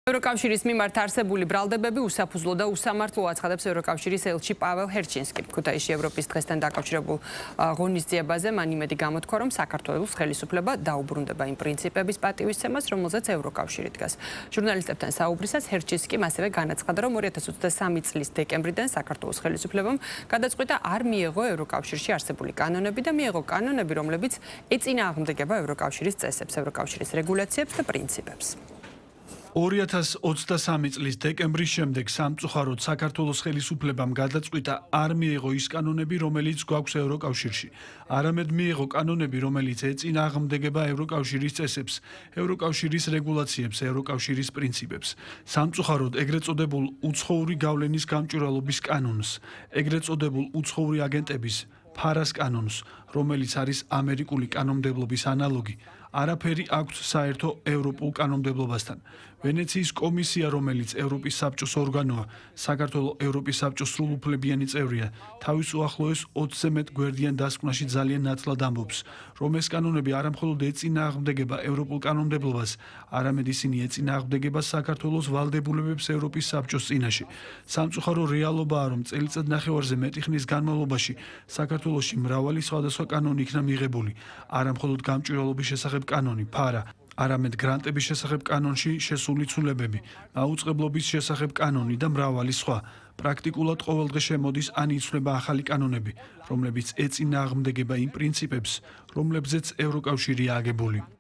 ევროკავშირის მიმართ არსებული ბრალდებები უსაფუძვლო და უსამართლო აცხადებს ევროკავშირის ელჩი პაվել ჰერჩინსკი. ქუთაისში ევროპის დღესთან დაკავშირებულ ღონისძიებაზე მან იმედი გამოთქვა, რომ საქართველოს ხელისუფლება დაუბრუნდება იმ პრინციპების პატივისცემას, რომელზეც ევროკავშირი დგას. ჟურნალისტებთან საუბრისას ჰერჩინსკიმ ასევე განაცხადა, რომ 2023 წლის დეკემბრიდან საქართველოს ხელისუფლებამ გადაწყვიტა არ მიეღო ევროკავშირში არსებული კანონები და მიეღო კანონები, რომლებიც ეწინააღმდეგება ევროკავშირის წესებს, ევროკავშირის რეგულაციებს და პრინციპებს. 2023 წლის დეკემბრის შემდეგ სამწუხაროდ საქართველოს ხელისუფლებამ გადაწყვიტა არ მიეღო ის კანონები, რომელიც გვაქვს ევროკავშირში. არამედ მიეღო კანონები, რომელიც ეწინააღმდეგება ევროკავშირის წესებს, ევროკავშირის რეგულაციებს, ევროკავშირის პრინციპებს. სამწუხაროდ ეგრეთ წოდებულ უცხოური გავლენის გამჭვირვალობის კანონს, ეგრეთ წოდებულ უცხოური აგენტების ფარას კანონს, რომელიც არის ამერიკული კანონმდებლობის ანალოგი, არაფერი აქვს საერთო ევროპულ კანონმდებლობასთან. ვენეციის კომისია, რომელიც ევროპის საბჭოს ორგანოა, საქართველოს ევროპის საბჭოს სრულუფლებიანი წევრია, თავის უახლოეს 20-ზე მეტ გვერდიან დასკვნაში ძალიან ნათლად ამბობს, რომ ეს კანონები არამხოლოდ ეწინააღმდეგება ევროპულ კანონმდებლობას, არამედ ისინი ეწინააღმდეგება საქართველოს ვალდებულებებს ევროპის საბჭოს წინაშე. სამწუხარო რეალობაა, რომ წელიწადნახევარზე მეტი ხნის განმავლობაში საქართველოში მრავალი სხვადასხვა კანონი იქნა მიღებული, არამხოლოდ გამჭვირვალობის შესახებ კანონი, ფარა, არამედ გრანტების შესახებ კანონში შესული ცვლილებები, მაუწყებლობის შესახებ კანონი და მრავალი სხვა. პრაქტიკულად ყოველდღე შემოდის ან იცვლება ახალი კანონები, რომლებიც ეწინააღმდეგება იმ პრინციპებს, რომლებზეც ევროკავშირია აგებული.